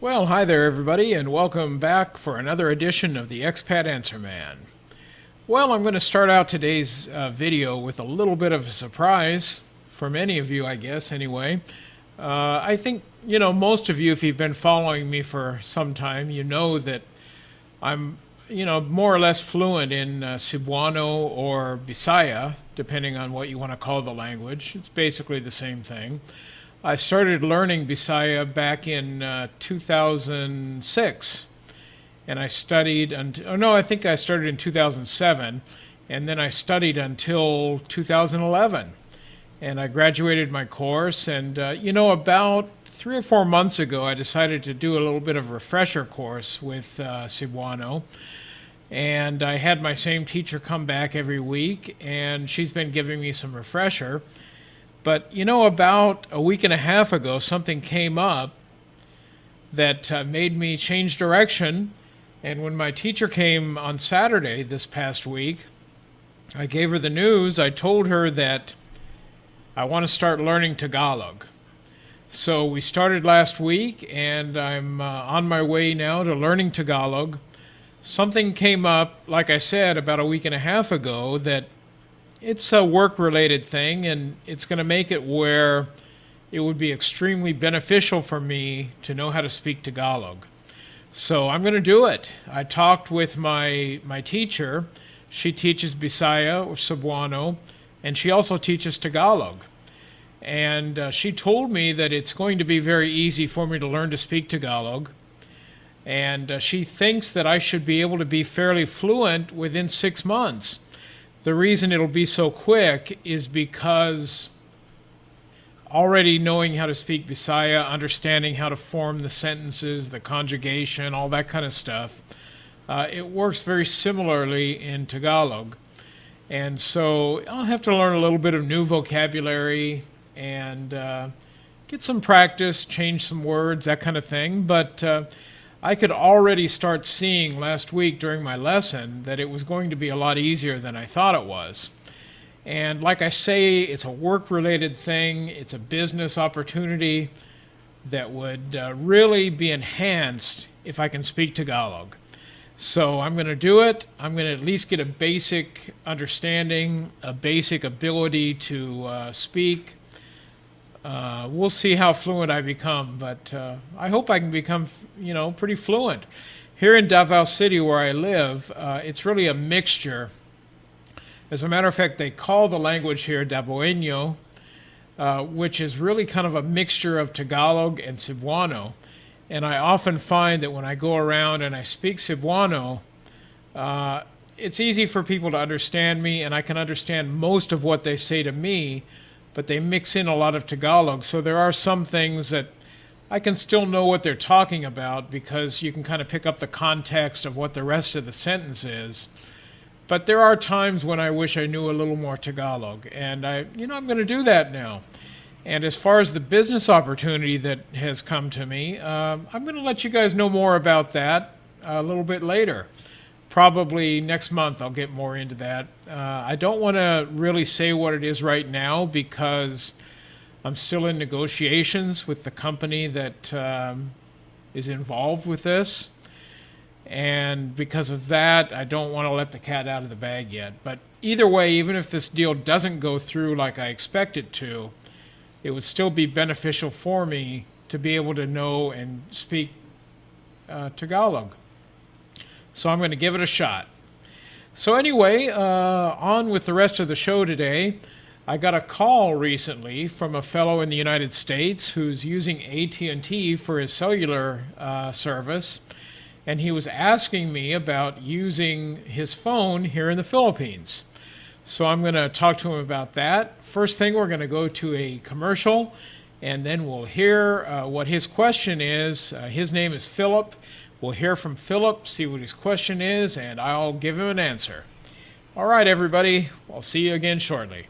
Well, hi there, everybody, and welcome back for another edition of the Expat Answer Man. Well, I'm going to start out today's video with a little bit of a surprise for many of you, I guess, anyway. I think, most of you, if you've been following me for some time, you know that I'm, more or less fluent in Cebuano or Bisaya, depending on what you want to call the language. It's basically the same thing. I started learning Bisaya back in 2006, and I studied I think I started in 2007, and then I studied until 2011, and I graduated my course, and about 3 or 4 months ago, I decided to do a little bit of a refresher course with Cebuano, and I had my same teacher come back every week, and she's been giving me some refresher. But, about a week and a half ago, something came up that made me change direction. And when my teacher came on Saturday this past week, I gave her the news. I told her that I want to start learning Tagalog. So we started last week, and I'm on my way now to learning Tagalog. Something came up, like I said, about a week and a half ago that it's a work-related thing, and it's going to make it where it would be extremely beneficial for me to know how to speak Tagalog. So I'm going to do it. I talked with my teacher. She teaches Bisaya or Cebuano, and she also teaches Tagalog. And she told me that it's going to be very easy for me to learn to speak Tagalog. And she thinks that I should be able to be fairly fluent within 6 months. The reason it'll be so quick is because already knowing how to speak Bisaya, understanding how to form the sentences, the conjugation, all that kind of stuff, it works very similarly in Tagalog. And so I'll have to learn a little bit of new vocabulary and get some practice, change some words, that kind of thing. But I could already start seeing last week during my lesson that it was going to be a lot easier than I thought it was. And like I say, it's a work-related thing. It's a business opportunity that would really be enhanced if I can speak Tagalog. So I'm going to do it. I'm going to at least get a basic understanding, a basic ability to speak. We'll see how fluent I become, but I hope I can become, pretty fluent. Here in Davao City, where I live, it's really a mixture. As a matter of fact, they call the language here Davoeño, which is really kind of a mixture of Tagalog and Cebuano. And I often find that when I go around and I speak Cebuano, it's easy for people to understand me, and I can understand most of what they say to me, but they mix in a lot of Tagalog. So there are some things that I can still know what they're talking about because you can kind of pick up the context of what the rest of the sentence is. But there are times when I wish I knew a little more Tagalog, and I'm going to do that now. And as far as the business opportunity that has come to me, I'm going to let you guys know more about that a little bit later. Probably next month I'll get more into that. I don't want to really say what it is right now because I'm still in negotiations with the company that is involved with this. And because of that, I don't want to let the cat out of the bag yet. But either way, even if this deal doesn't go through like I expect it to, it would still be beneficial for me to be able to know and speak Tagalog. So I'm going to give it a shot. So anyway, on with the rest of the show today. I got a call recently from a fellow in the United States who's using AT&T for his cellular service, and he was asking me about using his phone here in the Philippines. So I'm going to talk to him about that. First thing, we're going to go to a commercial, and then we'll hear what his question is. His name is Philip. We'll hear from Philip, see what his question is, and I'll give him an answer. All right, everybody. I'll see you again shortly.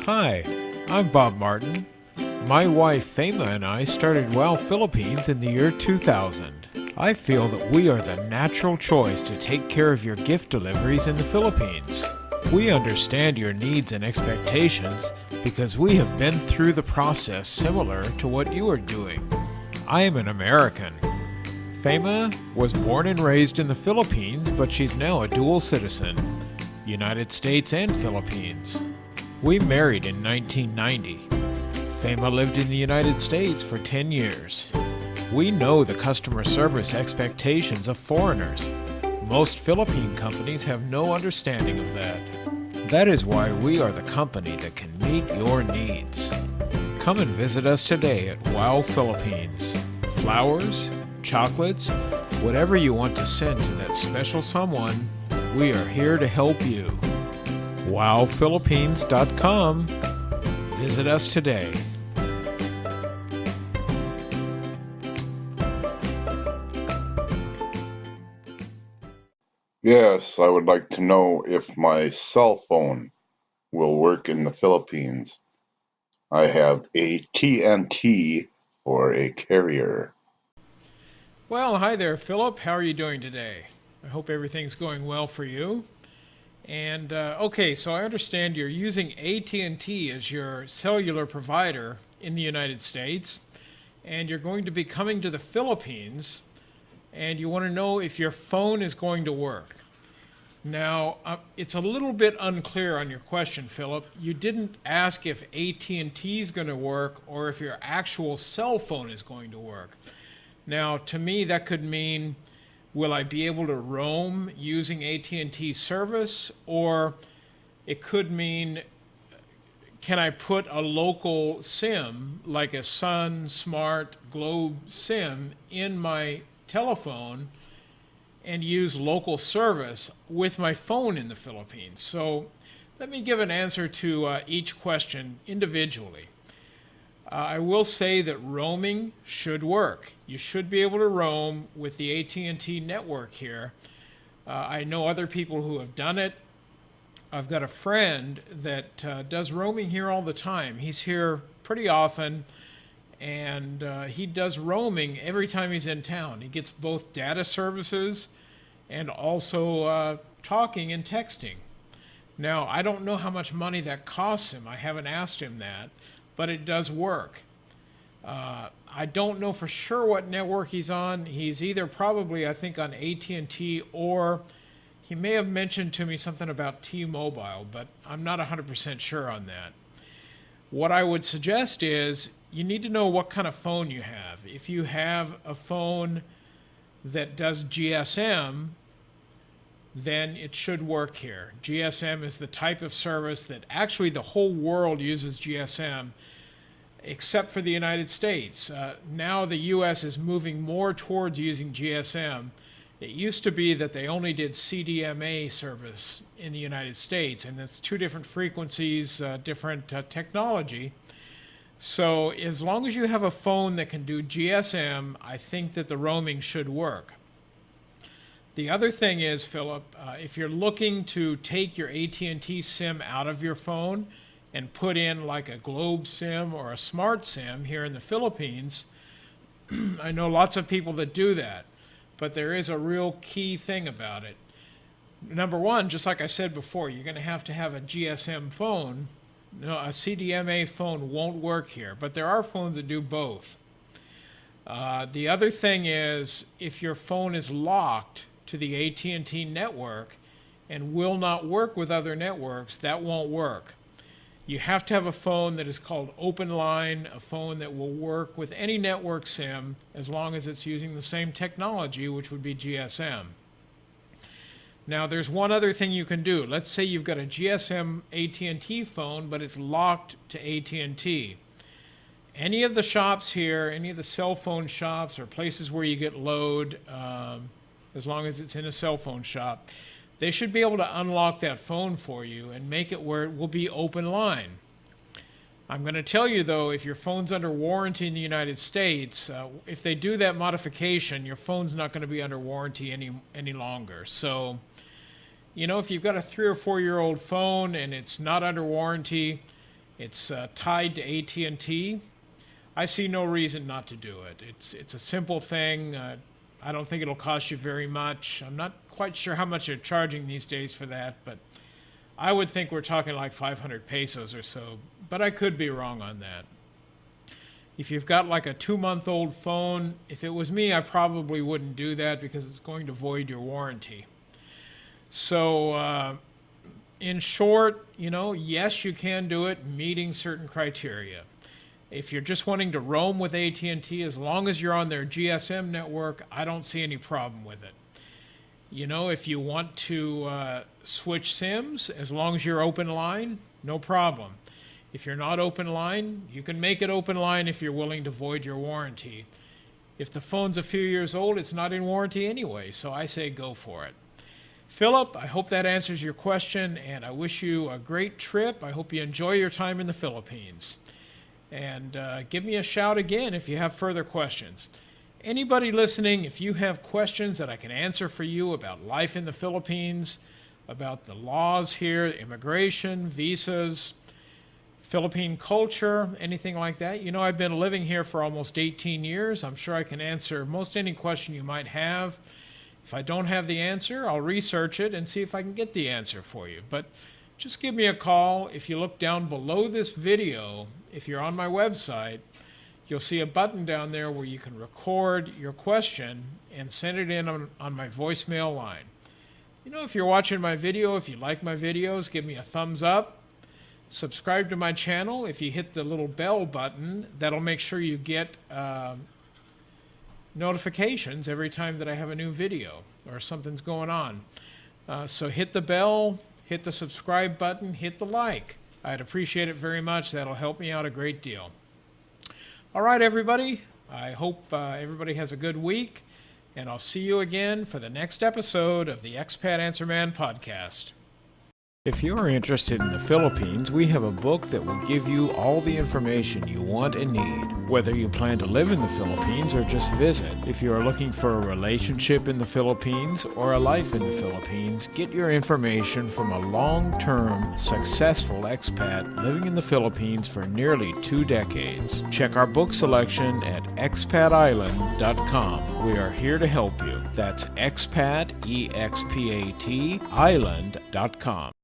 Hi, I'm Bob Martin. My wife, Fema, and I started WOW Philippines in the year 2000. I feel that we are the natural choice to take care of your gift deliveries in the Philippines. We understand your needs and expectations because we have been through the process similar to what you are doing. I am an American. Fema was born and raised in the Philippines, but she's now a dual citizen, United States and Philippines. We married in 1990. Fema lived in the United States for 10 years. We know the customer service expectations of foreigners. Most Philippine companies have no understanding of that. That is why we are the company that can meet your needs. Come and visit us today at Wow Philippines. Flowers, chocolates, whatever you want to send to that special someone, we are here to help you. WowPhilippines.com. Visit us today. Yes, I would like to know if my cell phone will work in the Philippines. I have AT&T for a carrier. Well, hi there, Philip. How are you doing today? I hope everything's going well for you. And okay, so I understand you're using AT&T as your cellular provider in the United States, and you're going to be coming to the Philippines, and you want to know if your phone is going to work. Now, it's a little bit unclear on your question, Philip. You didn't ask if AT&T is going to work or if your actual cell phone is going to work. Now, to me, that could mean, will I be able to roam using AT&T service? Or it could mean, can I put a local SIM, like a Sun Smart Globe SIM, in my telephone and use local service with my phone in the Philippines? So let me give an answer to each question individually. I will say that roaming should work. You should be able to roam with the AT&T network here. I know other people who have done it. I've got a friend that does roaming here all the time. He's here pretty often, and he does roaming every time he's in town. He gets both data services and also talking and texting. Now, I don't know how much money that costs him. I haven't asked him that, but it does work. I don't know for sure what network he's on. He's either probably, I think, on AT&T, or he may have mentioned to me something about T-Mobile, but I'm not 100% sure on that. What I would suggest is you need to know what kind of phone you have. If you have a phone that does GSM, then it should work here. GSM is the type of service that actually the whole world uses GSM, except for the United States. Now the US is moving more towards using GSM. It used to be that they only did CDMA service in the United States, and it's two different frequencies, different technology. So as long as you have a phone that can do GSM, I think that the roaming should work. The other thing is, Philip, if you're looking to take your AT&T SIM out of your phone and put in like a Globe SIM or a Smart SIM here in the Philippines, I know lots of people that do that, but there is a real key thing about it. Number one, just like I said before, you're going to have a GSM phone. No, a CDMA phone won't work here, but there are phones that do both. The other thing is, if your phone is locked to the AT&T network and will not work with other networks, that won't work. You have to have a phone that is called open line, a phone that will work with any network SIM as long as it's using the same technology, which would be GSM. Now, there's one other thing you can do. Let's say you've got a GSM AT&T phone, but it's locked to AT&T. Any of the shops here, any of the cell phone shops or places where you get load, as long as it's in a cell phone shop, they should be able to unlock that phone for you and make it where it will be open line. I'm going to tell you, though, if your phone's under warranty in the United States, if they do that modification, your phone's not going to be under warranty any longer. So, you know, if you've got a 3 or 4 year old phone and it's not under warranty, it's tied to AT&T, I see no reason not to do it. It's a simple thing. I don't think it'll cost you very much. I'm not quite sure how much they're charging these days for that, but I would think we're talking like 500 pesos or so, but I could be wrong on that. If you've got like a 2-month-old phone, if it was me, I probably wouldn't do that because it's going to void your warranty. So, in short, yes, you can do it, meeting certain criteria. If you're just wanting to roam with AT&T, as long as you're on their GSM network, I don't see any problem with it. If you want to switch SIMs, as long as you're open line, no problem. If you're not open line, you can make it open line if you're willing to void your warranty. If the phone's a few years old, it's not in warranty anyway, so I say go for it. Philip, I hope that answers your question, and I wish you a great trip. I hope you enjoy your time in the Philippines. And give me a shout again if you have further questions. Anybody listening, if you have questions that I can answer for you about life in the Philippines, about the laws here, immigration, visas, Philippine culture, anything like that. I've been living here for almost 18 years. I'm sure I can answer most any question you might have. If I don't have the answer, I'll research it and see if I can get the answer for you. But just give me a call. If you look down below this video, if you're on my website, you'll see a button down there where you can record your question and send it in on my voicemail line. If you're watching my video, if you like my videos, give me a thumbs up. Subscribe to my channel. If you hit the little bell button, that'll make sure you get notifications every time that I have a new video or something's going on. So hit the bell, hit the subscribe button, hit the like. I'd appreciate it very much. That'll help me out a great deal. All right, everybody. I hope everybody has a good week, and I'll see you again for the next episode of the Expat Answer Man podcast. If you're interested in the Philippines, we have a book that will give you all the information you want and need, whether you plan to live in the Philippines or just visit. If you are looking for a relationship in the Philippines or a life in the Philippines, get your information from a long-term, successful expat living in the Philippines for nearly 2 decades. Check our book selection at expatisland.com. We are here to help you. That's expat, E-X-P-A-T, island.com.